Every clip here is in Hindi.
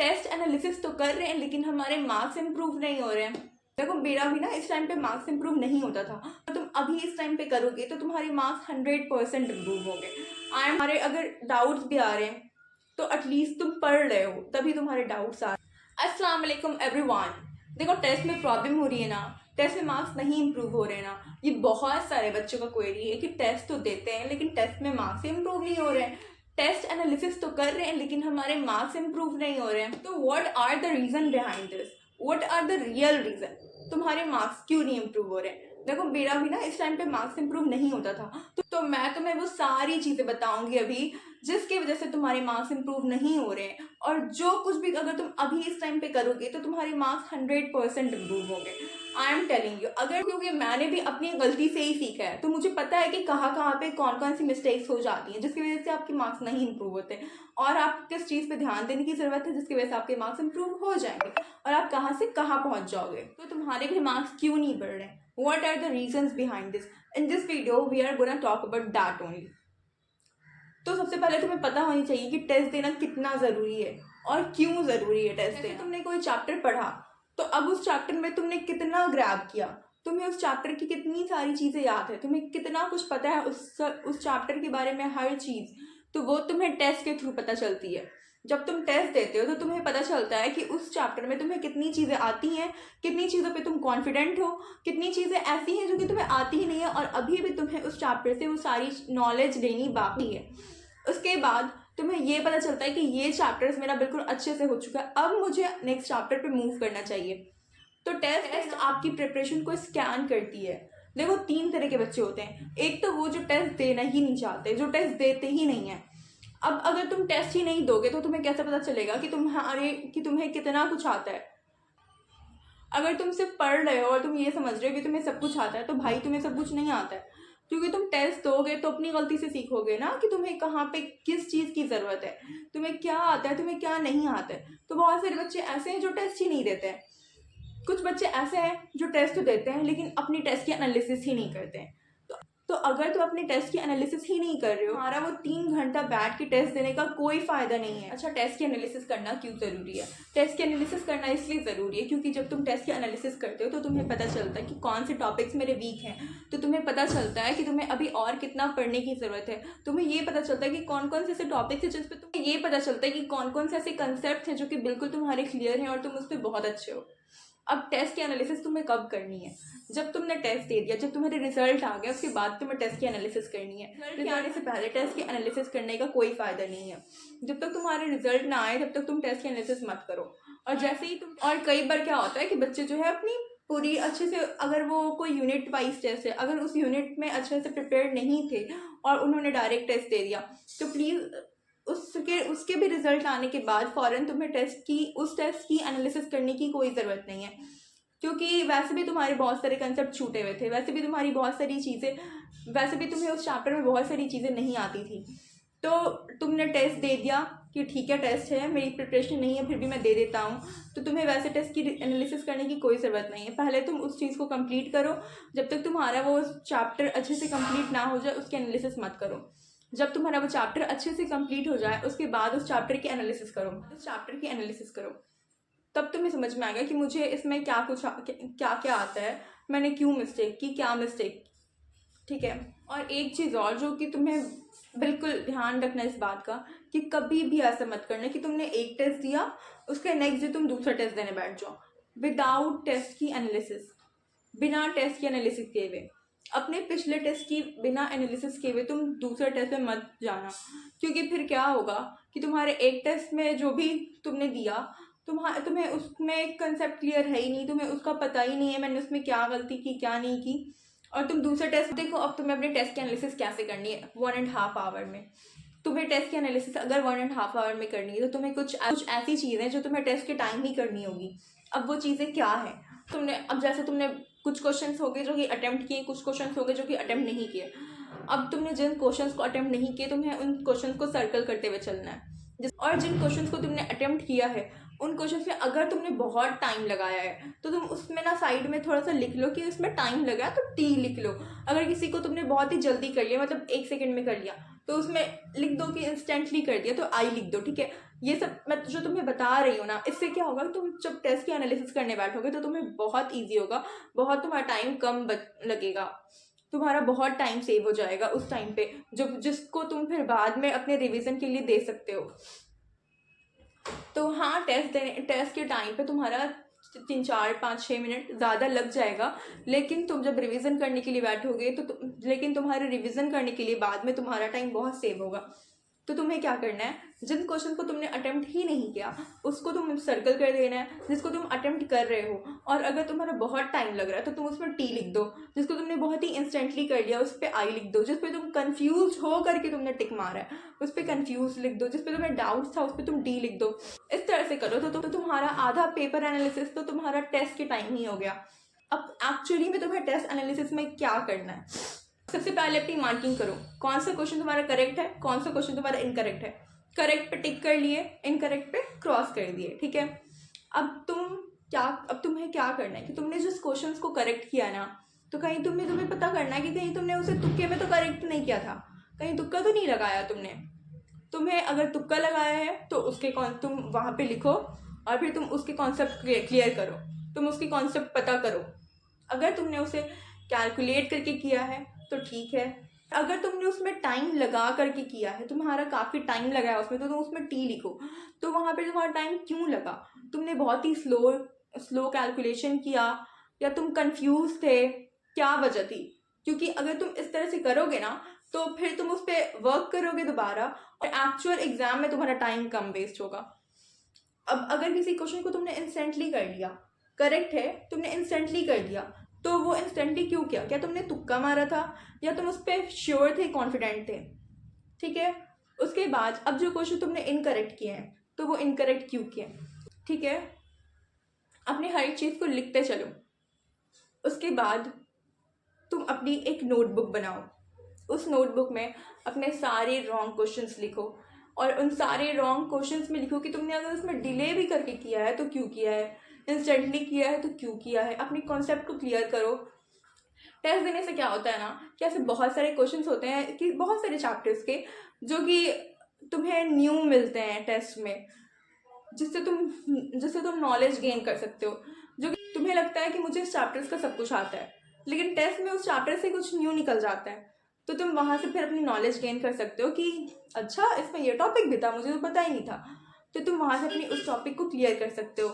टेस्ट एनालिसिस तो कर रहे हैं लेकिन हमारे मार्क्स इंप्रूव नहीं हो रहे हैं। देखो मेरा भी ना इस टाइम पे मार्क्स इंप्रूव नहीं होता था, तो तुम अभी इस टाइम पे करोगे तो तुम्हारे मार्क्स 100% इम्प्रूव होंगे। हमारे अगर डाउट्स भी आ रहे हैं तो एटलीस्ट तुम पढ़ रहे हो तभी तुम्हारे डाउट्स आ रहे हैं। अस्सलाम वालेकुम एवरीवन। देखो टेस्ट में प्रॉब्लम हो रही है ना, टेस्ट में मार्क्स नहीं इंप्रूव हो रहे हैं ना, ये बहुत सारे बच्चों का क्वेरी है कि टेस्ट तो देते हैं लेकिन टेस्ट में मार्क्स इंप्रूव नहीं हो रहे हैं। टेस्ट एनालिसिस तो कर रहे हैं लेकिन हमारे मार्क्स इंप्रूव नहीं हो रहे हैं। तो what are the reason behind this, what are the real reason, तुम्हारे मार्क्स क्यों नहीं इंप्रूव हो रहे हैं। देखो मेरा भी ना इस टाइम पे मार्क्स इंप्रूव नहीं होता था, तो मैं तुम्हें वो सारी चीज़ें बताऊंगी अभी जिसकी वजह से तुम्हारे मार्क्स इंप्रूव नहीं हो रहे हैं, और जो कुछ भी अगर तुम अभी इस टाइम पे करोगे तो तुम्हारे मार्क्स 100% इम्प्रूव होंगे। I am telling you. अगर क्योंकि मैंने भी अपनी गलती से ही सीखा है तो मुझे पता है कि कहाँ पे कौन कौन सी मिस्टेक्स हो जाती हैं जिसकी वजह से आपके मार्क्स नहीं इंप्रूव होते, और आप किस चीज़ पे ध्यान देने की ज़रूरत है जिसकी वजह से आपके मार्क्स इंप्रूव हो जाएंगे और आप कहाँ से कहाँ पहुँच जाओगे। तो तुम्हारे भी मार्क्स क्यों नहीं बढ़ रहे, what are the reasons behind this? In this video we are gonna talk about that only. तो सबसे पहले तुम्हें पता होनी चाहिए कि टेस्ट देना कितना ज़रूरी है और क्यों ज़रूरी है टेस्ट देना। तुमने कोई चैप्टर पढ़ा तो अब उस चैप्टर में तुमने कितना ग्रैब किया, तुम्हें उस चैप्टर की कितनी सारी चीज़ें याद है, तुम्हें कितना कुछ पता है उस चैप्टर के बारे में हर चीज़, तो वो तुम्हें टेस्ट के थ्रू पता चलती है। जब तुम टेस्ट देते हो तो तुम्हें पता चलता है कि उस चैप्टर में तुम्हें कितनी चीज़ें आती हैं, कितनी चीज़ों पे तुम कॉन्फिडेंट हो, कितनी चीज़ें ऐसी हैं जो कि तुम्हें आती ही नहीं है और अभी भी तुम्हें उस चैप्टर से वो सारी नॉलेज लेनी बाकी है। उसके बाद तुम्हें ये पता चलता है कि ये चैप्टर्स मेरा बिल्कुल अच्छे से हो चुका है, अब मुझे नेक्स्ट चैप्टर पे मूव करना चाहिए। तो टेस्ट आपकी प्रिपरेशन को स्कैन करती है। देखो 3 तरह के बच्चे होते हैं, एक तो वो जो टेस्ट देना ही नहीं चाहते, जो टेस्ट देते ही नहीं है। अब अगर तुम टेस्ट ही नहीं दोगे तो तुम्हें कैसे पता चलेगा कि तुम्हें कितना कुछ आता है। अगर तुम सिर्फ पढ़ रहे हो और तुम ये समझ रहे हो कि तुम्हें सब कुछ आता है तो भाई तुम्हें सब कुछ नहीं आता है, क्योंकि तुम टेस्ट दोगे तो अपनी गलती से सीखोगे ना कि तुम्हें कहाँ पे किस चीज़ की ज़रूरत है, तुम्हें क्या आता है, तुम्हें क्या नहीं आता है। तो बहुत सारे बच्चे ऐसे हैं जो टेस्ट ही नहीं देते हैं, कुछ बच्चे ऐसे हैं जो टेस्ट तो देते हैं लेकिन अपनी टेस्ट की एनालिसिस ही नहीं करते हैं। तो अगर तुम अपने टेस्ट की एनालिसिस ही नहीं कर रहे हो, हमारा वो 3 घंटा बैठ के टेस्ट देने का कोई फ़ायदा नहीं है। अच्छा, टेस्ट की एनालिसिस करना क्यों ज़रूरी है? टेस्ट की एनालिसिस करना इसलिए ज़रूरी है क्योंकि जब तुम टेस्ट की एनालिसिस करते हो तो तुम्हें पता चलता है कि कौन से टॉपिक्स मेरे वीक हैं, तो तुम्हें पता चलता है कि तुम्हें अभी और कितना पढ़ने की ज़रूरत है। तुम्हें ये पता चलता है कि कौन कौन से ऐसे टॉपिक्स हैं जिस पर तुम्हें ये पता चलता है कि कौन कौन से ऐसे कंसेप्ट हैं जो कि बिल्कुल तुम्हारे क्लियर हैं और तुम उस पर बहुत अच्छे हो। अब टेस्ट की एनालिसिस तुम्हें कब करनी है? जब तुमने टेस्ट दे दिया, जब तुम्हारे रिजल्ट आ गया उसके बाद तुम्हें टेस्ट की एनालिसिस करनी है। रिजल्ट आने से पहले टेस्ट की एनालिसिस करने का कोई फ़ायदा नहीं है। जब तक तुम्हारे रिजल्ट ना आए तब तक तुम टेस्ट की एनालिसिस मत करो। और जैसे ही तुम, और कई बार क्या होता है कि बच्चे जो है अपनी पूरी अच्छे से, अगर वो कोई यूनिट वाइज टेस्ट है, अगर उस यूनिट में अच्छे से प्रिपेयर नहीं थे और उन्होंने डायरेक्ट टेस्ट दे दिया तो प्लीज़ उसके भी रिजल्ट आने के बाद फ़ौरन तुम्हें उस टेस्ट की एनालिसिस करने की कोई ज़रूरत नहीं है, क्योंकि वैसे भी तुम्हारे बहुत सारे कंसेप्ट छूटे हुए थे, वैसे भी तुम्हारी बहुत सारी चीज़ें, वैसे भी तुम्हें उस चैप्टर में बहुत सारी चीज़ें नहीं आती थी। तो तुमने टेस्ट दे दिया कि ठीक है टेस्ट है, मेरी प्रिपरेशन नहीं है फिर भी मैं दे देता हूँ, तो तुम्हें वैसे टेस्ट की एनालिसिस करने की कोई ज़रूरत नहीं है। पहले तुम उस चीज़ को कंप्लीट करो, जब तक तुम्हारा वो चैप्टर अच्छे से कंप्लीट ना हो जाए उसकी एनालिसिस मत करो। जब तुम्हारा वो चैप्टर अच्छे से कंप्लीट हो जाए उसके बाद उस चैप्टर की एनालिसिस करो, तब तुम्हें समझ में आएगा कि मुझे इसमें क्या क्या आता है, मैंने क्यों मिस्टेक की, क्या मिस्टेक, ठीक है। और एक चीज़ और जो कि तुम्हें बिल्कुल ध्यान रखना इस बात का कि कभी भी ऐसा मत करना कि तुमने एक टेस्ट दिया उसके नेक्स्ट डे तुम दूसरा टेस्ट देने बैठ जाओ विदाउट टेस्ट की एनालिसिस, बिना टेस्ट की एनालिसिस किए हुए। अपने पिछले टेस्ट की बिना एनालिसिस किए हुए तुम दूसरे टेस्ट में मत जाना, क्योंकि फिर क्या होगा कि तुम्हारे एक टेस्ट में जो भी तुमने दिया तुम्हें उसमें एक कंसेप्ट क्लियर है ही नहीं, तुम्हें उसका पता ही नहीं है मैंने उसमें क्या गलती की क्या नहीं की, और तुम दूसरा टेस्ट देखो। अब तुम्हें अपने टेस्ट की एनालिसिस कैसे करनी है? 1.5 आवर में तुम्हें टेस्ट की एनालिसिस अगर 1.5 आवर में करनी है तो तुम्हें कुछ ऐसी चीज़ें जो तुम्हें टेस्ट के टाइम ही करनी होगी। अब वो चीज़ें क्या है? अब जैसे तुमने कुछ क्वेश्चंस हो गए जो कि अटेम्प्ट किए, कुछ क्वेश्चंस हो गए जो कि अटेम्प्ट नहीं किए। अब तुमने जिन क्वेश्चंस को अटेम्प्ट नहीं किए तुम्हें उन क्वेश्चंस को सर्कल करते हुए चलना है, और जिन क्वेश्चंस को तुमने अटेम्प्ट किया है उन क्वेश्चंस में अगर तुमने बहुत टाइम लगाया है तो तुम उसमें ना साइड में थोड़ा सा लिख लो कि उसमें टाइम लगा तो टी लिख लो। अगर किसी को तुमने बहुत ही जल्दी कर लिया, मतलब 1 सेकंड में कर लिया, तो उसमें लिख दो कि इंस्टेंटली कर दिया तो आई लिख दो, ठीक है। ये सब मैं जो तुम्हें बता रही हूँ ना, इससे क्या होगा, तुम जब टेस्ट की एनालिसिस करने बैठोगे तो तुम्हें बहुत ईजी होगा, बहुत तुम्हारा टाइम कम लगेगा, तुम्हारा बहुत टाइम सेव हो जाएगा उस टाइम पे, जो जिसको तुम फिर बाद में अपने रिवीजन के लिए दे सकते हो। तो हाँ, टेस्ट के टाइम पे तुम्हारा 3 4 5 6 मिनट ज़्यादा लग जाएगा, लेकिन तुम जब रिवीजन करने के लिए बैठोगे तो लेकिन तुम्हारे रिवीजन करने के लिए बाद में तुम्हारा टाइम बहुत सेव होगा। तो तुम्हें क्या करना है, जिन क्वेश्चन को तुमने अटेम्प्ट ही नहीं किया उसको तुम सर्कल कर देना है, जिसको तुम अटेम्प्ट कर रहे हो, और अगर तुम्हारा बहुत टाइम लग रहा है तो तुम उसमें टी लिख दो, जिसको तुमने बहुत ही इंस्टेंटली कर लिया उस पर आई लिख दो, जिस पे तुम कंफ्यूज हो करके तुमने टिक मारा है उस पर कंफ्यूज लिख दो, जिस पे तुम्हें डाउट था उस पर तुम डी लिख दो। इस तरह से करो तो तुम्हारा आधा पेपर एनालिसिस तो तुम्हारा टेस्ट के टाइम ही हो गया। अब एक्चुअली में तुम्हें टेस्ट एनालिसिस में क्या करना है, सबसे पहले अपनी मार्किंग करो, कौन सा क्वेश्चन तुम्हारा करेक्ट है, कौन सा क्वेश्चन तुम्हारा इनकरेक्ट है। करेक्ट पे टिक कर लिए, इनकरेक्ट पे क्रॉस कर दिए, ठीक है। अब तुम्हें क्या करना है कि तुमने जिस क्वेश्चन को करेक्ट किया ना, तो कहीं तुम्हें पता करना है कि कहीं तुमने उसे तुक्के में तो करेक्ट नहीं किया था, कहीं तुक्का तो नहीं लगाया तुमने। तुम्हें अगर तुक्का लगाया है तो तुम वहाँ पे लिखो, और फिर तुम उसके कॉन्सेप्ट क्लियर करो, तुम उसकी कॉन्सेप्ट पता करो। अगर तुमने उसे कैलकुलेट करके किया है तो ठीक है, अगर तुमने उसमें टाइम लगा करके किया है, तुम्हारा काफ़ी टाइम लगा है उसमें, तो तुम उसमें टी लिखो। तो वहाँ पे तुम्हारा टाइम क्यों लगा, तुमने बहुत ही स्लो कैलकुलेशन किया, या तुम कंफ्यूज थे, क्या वजह थी। क्योंकि अगर तुम इस तरह से करोगे ना तो फिर तुम उस पर वर्क करोगे दोबारा, और एक्चुअल एग्जाम में तुम्हारा टाइम कम वेस्ट होगा। अब अगर किसी क्वेश्चन को तुमने इंस्टेंटली कर लिया, करेक्ट है, तुमने इंस्टेंटली कर दिया, तो वो इंस्टेंटली क्यों किया, क्या तुमने तुक्का मारा था, या तुम उस पर श्योर थे, कॉन्फिडेंट थे, ठीक है। उसके बाद अब जो क्वेश्चन तुमने इनकरेक्ट किए हैं, तो वो इनकरेक्ट क्यों किए, ठीक है। अपने हर एक चीज़ को लिखते चलो। उसके बाद तुम अपनी एक नोटबुक बनाओ, उस नोटबुक में अपने सारे रॉन्ग क्वेश्चंस लिखो, और उन सारे रॉन्ग क्वेश्चंस में लिखो कि तुमने अगर उसमें डिले भी करके किया है तो क्यों किया है, इंस्टेंटली किया है तो क्यों किया है। अपनी कॉन्सेप्ट को क्लियर करो। टेस्ट देने से क्या होता है ना कि ऐसे बहुत सारे क्वेश्चंस होते हैं कि बहुत सारे चैप्टर्स के जो कि तुम्हें न्यू मिलते हैं टेस्ट में, जिससे तुम नॉलेज गेन कर सकते हो। जो कि तुम्हें लगता है कि मुझे इस चैप्टर्स का सब कुछ आता है, लेकिन टेस्ट में उस चैप्टर से कुछ न्यू निकल जाता है, तो तुम वहाँ से फिर अपनी नॉलेज गेन कर सकते हो कि अच्छा इसमें ये टॉपिक भी था, मुझे तो पता ही नहीं था। तो तुम वहाँ से अपनी उस टॉपिक को क्लियर कर सकते हो।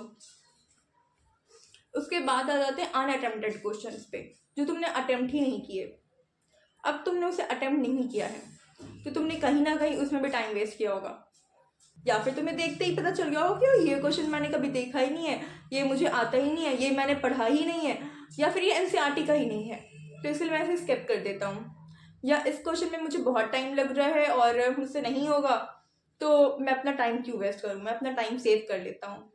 उसके बाद आ जाते हैं अनअटेम्प्टेड क्वेश्चंस पे, जो तुमने अटेम्प्ट ही नहीं किए। अब तुमने उसे अटेम्प्ट नहीं किया है तो तुमने कहीं ना कहीं उसमें भी टाइम वेस्ट किया होगा, या फिर तुम्हें देखते ही पता चल गया होगा कि ये क्वेश्चन मैंने कभी देखा ही नहीं है, ये मुझे आता ही नहीं है, ये मैंने पढ़ा ही नहीं है, या फिर ये एनसीईआरटी का ही नहीं है, तो इसलिए मैं इसे स्किप कर देता हूँ। या इस क्वेश्चन में मुझे बहुत टाइम लग रहा है और मुझसे नहीं होगा, तो मैं अपना टाइम क्यों वेस्ट करूँ, मैं अपना टाइम सेव कर लेता हूँ।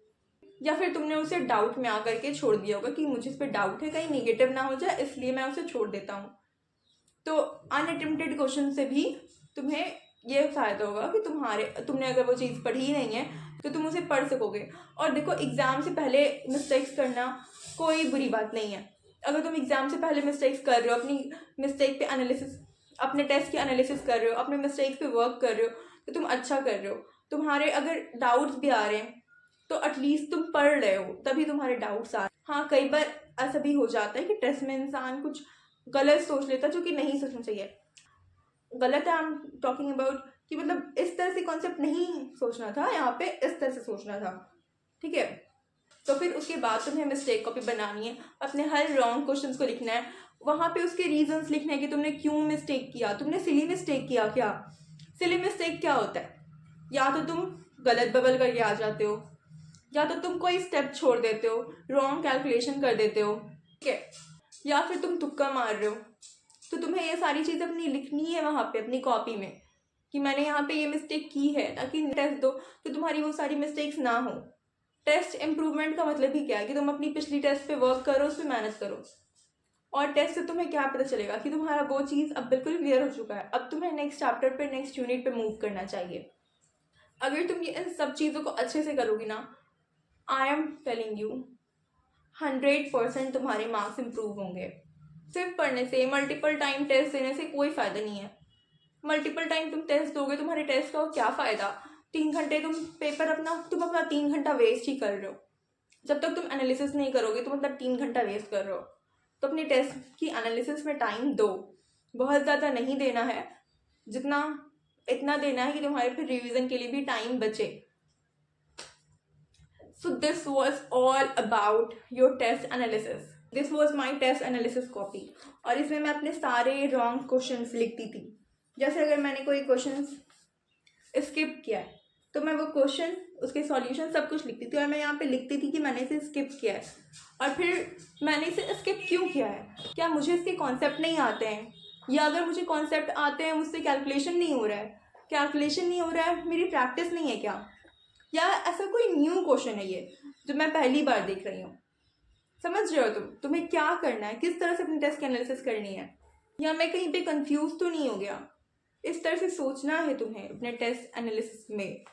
या फिर तुमने उसे डाउट में आकर के छोड़ दिया होगा कि मुझे इस पर डाउट है, कहीं निगेटिव ना हो जाए, इसलिए मैं उसे छोड़ देता हूँ। तो अनअटेम्प्टेड क्वेश्चन से भी तुम्हें ये फ़ायदा होगा कि तुमने अगर वो चीज़ पढ़ी ही नहीं है तो तुम उसे पढ़ सकोगे। और देखो, एग्ज़ाम से पहले मिस्टेक्स करना कोई बुरी बात नहीं है। अगर तुम एग्ज़ाम से पहले मिस्टेक्स कर रहे हो, अपनी मिस्टेक पे एनालिसिस, अपने टेस्ट की एनालिसिस कर रहे हो, अपने मिस्टेक्स पे वर्क कर रहे हो, तो तुम अच्छा कर रहे हो। तुम्हारे अगर डाउट्स भी आ रहे हैं तो एटलीस्ट तुम पढ़ रहे हो, तभी तुम्हारे डाउट्स आ रहे हैं। हाँ, कई बार ऐसा भी हो जाता है कि टेस्ट में इंसान कुछ गलत सोच लेता है, जो कि नहीं सोचना चाहिए। गलत है, आई एम टॉकिंग अबाउट कि मतलब इस तरह से कॉन्सेप्ट नहीं सोचना था, यहाँ पे इस तरह से सोचना था, ठीक है। तो फिर उसके बाद तुम्हें मिस्टेक कॉपी बनानी है, अपने हर रॉन्ग क्वेश्चंस को लिखना है, वहाँ पे उसके रीजंस लिखने हैं कि तुमने क्यों मिस्टेक किया, तुमने सिली मिस्टेक किया क्या। सिली मिस्टेक क्या होता है, या तो तुम गलत बबल करके आ जाते हो, या तो तुम कोई स्टेप छोड़ देते हो, रॉन्ग कैलकुलेशन कर देते हो, ठीक है, या फिर तुम तुक्का मार रहे हो। तो तुम्हें ये सारी चीज़ें अपनी लिखनी है वहाँ पे अपनी कॉपी में कि मैंने यहाँ पे ये मिस्टेक की है, ताकि टेस्ट दो तो तुम्हारी वो सारी मिस्टेक्स ना हो। टेस्ट इम्प्रूवमेंट का मतलब ही क्या है कि तुम अपनी पिछली टेस्ट पे वर्क करो, उस पर मेहनत करो, और टेस्ट से तुम्हें क्या पता चलेगा कि तुम्हारा वो चीज़ अब बिल्कुल क्लियर हो चुका है, अब तुम्हें नेक्स्ट चैप्टर पे, नेक्स्ट यूनिट पे मूव करना चाहिए। अगर तुम ये इन सब चीज़ों को अच्छे से करोगी ना, आई एम टेलिंग यू 100% तुम्हारे मार्क्स इम्प्रूव होंगे। सिर्फ पढ़ने से, मल्टीपल टाइम टेस्ट देने से कोई फ़ायदा नहीं है। मल्टीपल टाइम तुम टेस्ट दोगे, तुम्हारे टेस्ट का क्या फ़ायदा 3 घंटे तुम अपना 3 घंटा वेस्ट ही कर रहे हो। जब तक तुम एनालिसिस नहीं करोगे तुम अपना 3 घंटा वेस्ट कर रहे हो। तो अपनी टेस्ट की एनालिसिस में टाइम दो, बहुत ज़्यादा नहीं देना है, इतना देना है कि तुम्हारे फिर रिवीजन के लिए भी टाइम बचे। So this was all about your test analysis. This was my test analysis copy. और इसमें मैं अपने सारे रॉन्ग क्वेश्चंस लिखती थी। जैसे अगर मैंने कोई क्वेश्चन स्किप किया है तो मैं वो क्वेश्चन, उसके सॉल्यूशन सब कुछ लिखती थी और मैं यहाँ पे लिखती थी कि मैंने इसे स्किप किया है और फिर मैंने इसे स्किप क्यों किया है। क्या मुझे इसके कॉन्सेप्ट नहीं आते हैं, या अगर मुझे कॉन्सेप्ट आते हैं मुझसे कैलकुलेशन नहीं हो रहा है, मेरी प्रैक्टिस नहीं है क्या, या ऐसा कोई न्यू क्वेश्चन है ये जो मैं पहली बार देख रही हूँ। समझ रहे हो तुम्हें क्या करना है, किस तरह से अपनी टेस्ट की एनालिसिस करनी है, या मैं कहीं पे कंफ्यूज तो नहीं हो गया। इस तरह से सोचना है तुम्हें अपने टेस्ट एनालिसिस में।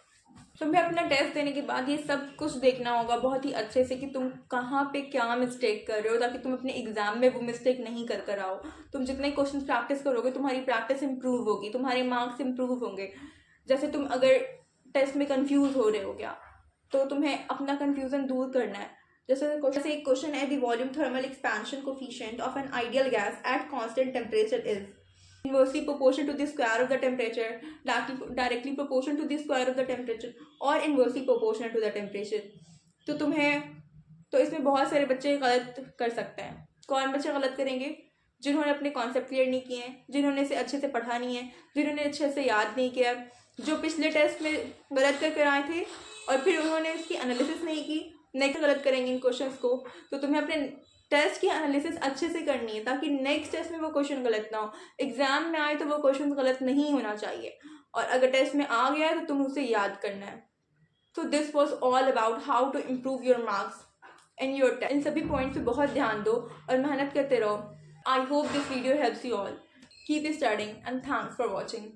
तुम्हें अपना टेस्ट देने के बाद ये सब कुछ देखना होगा बहुत ही अच्छे से कि तुम कहाँ पे क्या मिस्टेक कर रहे हो, ताकि तुम अपने एग्जाम में वो मिस्टेक नहीं कर आओ। तुम जितने क्वेश्चन प्रैक्टिस करोगे तुम्हारी प्रैक्टिस इंप्रूव होगी, तुम्हारे मार्क्स इंप्रूव होंगे। जैसे तुम अगर टेस्ट में कंफ्यूज हो रहे हो क्या, तो तुम्हें अपना कंफ्यूजन दूर करना है। जैसे एक क्वेश्चन है, the volume thermal expansion coefficient of an ideal gas at constant temperature is inversely proportional to the square of the temperature, directly proportional to the square of the temperature, और inversely proportional to the temperature। तो इसमें बहुत सारे बच्चे गलत कर सकते हैं। कौन बच्चे गलत करेंगे? जिन्होंने अपने कॉन्सेप्ट क्लियर नहीं किए हैं, जिन्होंने इसे अच्छे से पढ़ा नहीं है, जिन्होंने अच्छे से याद नहीं किया, जो पिछले टेस्ट में गलत कर आए थे और फिर उन्होंने इसकी एनालिसिस नहीं की, नेक्स्ट गलत करेंगे इन क्वेश्चंस को। तो तुम्हें अपने टेस्ट की एनालिसिस अच्छे से करनी है ताकि नेक्स्ट टेस्ट में वो क्वेश्चन गलत ना हो। एग्जाम में आए तो वो क्वेश्चन गलत नहीं होना चाहिए, और अगर टेस्ट में आ गया है तो तुम उसे याद करना है। So this was all about how to improve your marks in your test. इन सभी पॉइंट्स पे बहुत ध्यान दो और मेहनत करते रहो। I hope this video helps you all. Keep studying and thanks for watching.